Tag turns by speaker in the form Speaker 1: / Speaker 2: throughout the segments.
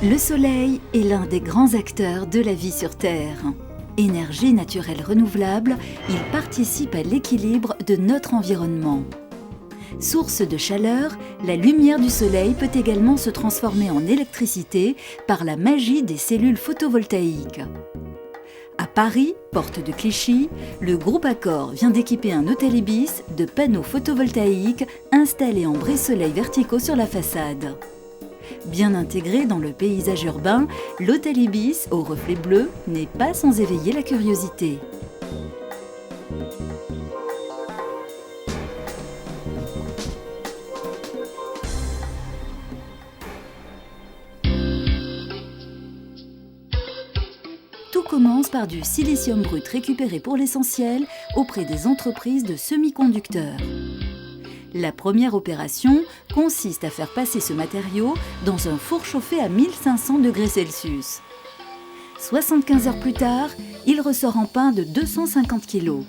Speaker 1: Le soleil est l'un des grands acteurs de la vie sur Terre. Énergie naturelle renouvelable, il participe à l'équilibre de notre environnement. Source de chaleur, la lumière du soleil peut également se transformer en électricité par la magie des cellules photovoltaïques. À Paris, porte de Clichy, le groupe Accor vient d'équiper un hôtel Ibis de panneaux photovoltaïques installés en brise-soleil verticaux sur la façade. Bien intégré dans le paysage urbain, l'hôtel Ibis, au reflet bleu, n'est pas sans éveiller la curiosité. Tout commence par du silicium brut récupéré pour l'essentiel auprès des entreprises de semi-conducteurs. La première opération consiste à faire passer ce matériau dans un four chauffé à 1500 degrés Celsius. 75 heures plus tard, il ressort en pain de 250 kg.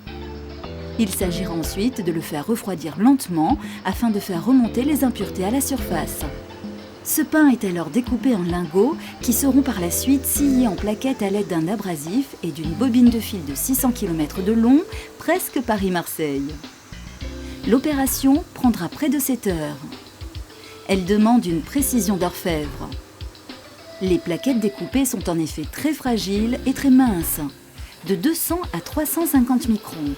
Speaker 1: Il s'agira ensuite de le faire refroidir lentement afin de faire remonter les impuretés à la surface. Ce pain est alors découpé en lingots qui seront par la suite sciés en plaquettes à l'aide d'un abrasif et d'une bobine de fil de 600 km de long, presque Paris-Marseille. L'opération prendra près de 7 heures. Elle demande une précision d'orfèvre. Les plaquettes découpées sont en effet très fragiles et très minces, de 200 à 350 microns.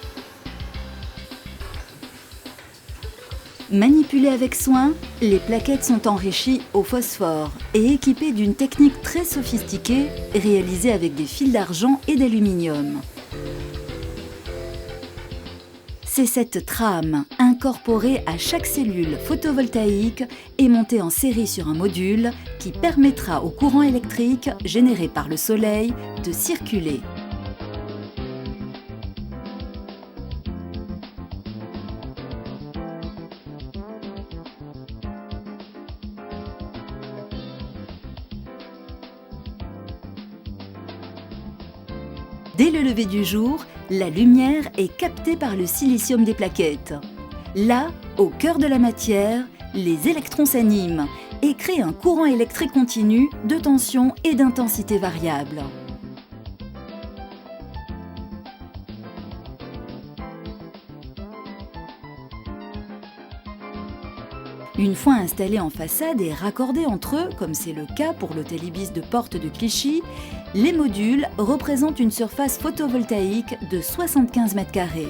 Speaker 1: Manipulées avec soin, les plaquettes sont enrichies au phosphore et équipées d'une technique très sophistiquée réalisée avec des fils d'argent et d'aluminium. C'est cette trame, incorporée à chaque cellule photovoltaïque et montée en série sur un module, qui permettra au courant électrique généré par le soleil de circuler. Dès le lever du jour, la lumière est captée par le silicium des plaquettes. Là, au cœur de la matière, les électrons s'animent et créent un courant électrique continu de tension et d'intensité variable. Une fois installés en façade et raccordés entre eux, comme c'est le cas pour l'hôtel Ibis de Porte de Clichy, les modules représentent une surface photovoltaïque de 75 m².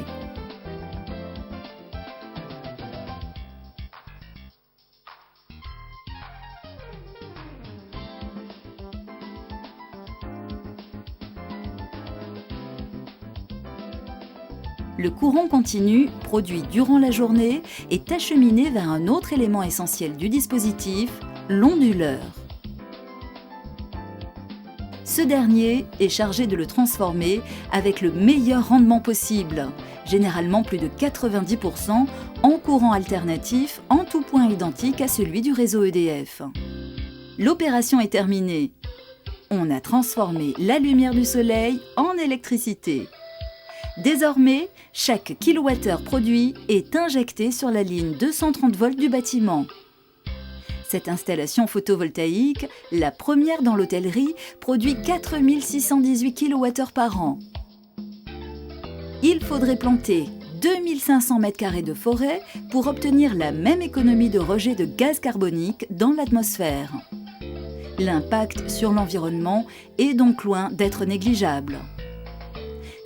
Speaker 1: Le courant continu, produit durant la journée, est acheminé vers un autre élément essentiel du dispositif, l'onduleur. Ce dernier est chargé de le transformer avec le meilleur rendement possible, généralement plus de 90%, en courant alternatif en tout point identique à celui du réseau EDF. L'opération est terminée. On a transformé la lumière du soleil en électricité. Désormais, chaque kilowattheure produit est injecté sur la ligne 230 volts du bâtiment. Cette installation photovoltaïque, la première dans l'hôtellerie, produit 4618 kWh par an. Il faudrait planter 2500 m² de forêt pour obtenir la même économie de rejet de gaz carbonique dans l'atmosphère. L'impact sur l'environnement est donc loin d'être négligeable.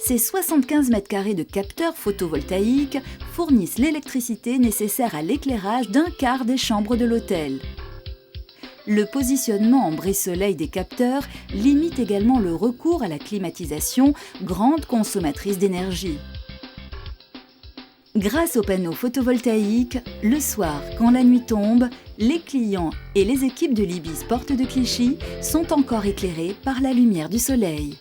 Speaker 1: Ces 75 m² de capteurs photovoltaïques fournissent l'électricité nécessaire à l'éclairage d'un quart des chambres de l'hôtel. Le positionnement en brise-soleil des capteurs limite également le recours à la climatisation, grande consommatrice d'énergie. Grâce aux panneaux photovoltaïques, le soir, quand la nuit tombe, les clients et les équipes de l'Ibis Porte de Clichy sont encore éclairés par la lumière du soleil.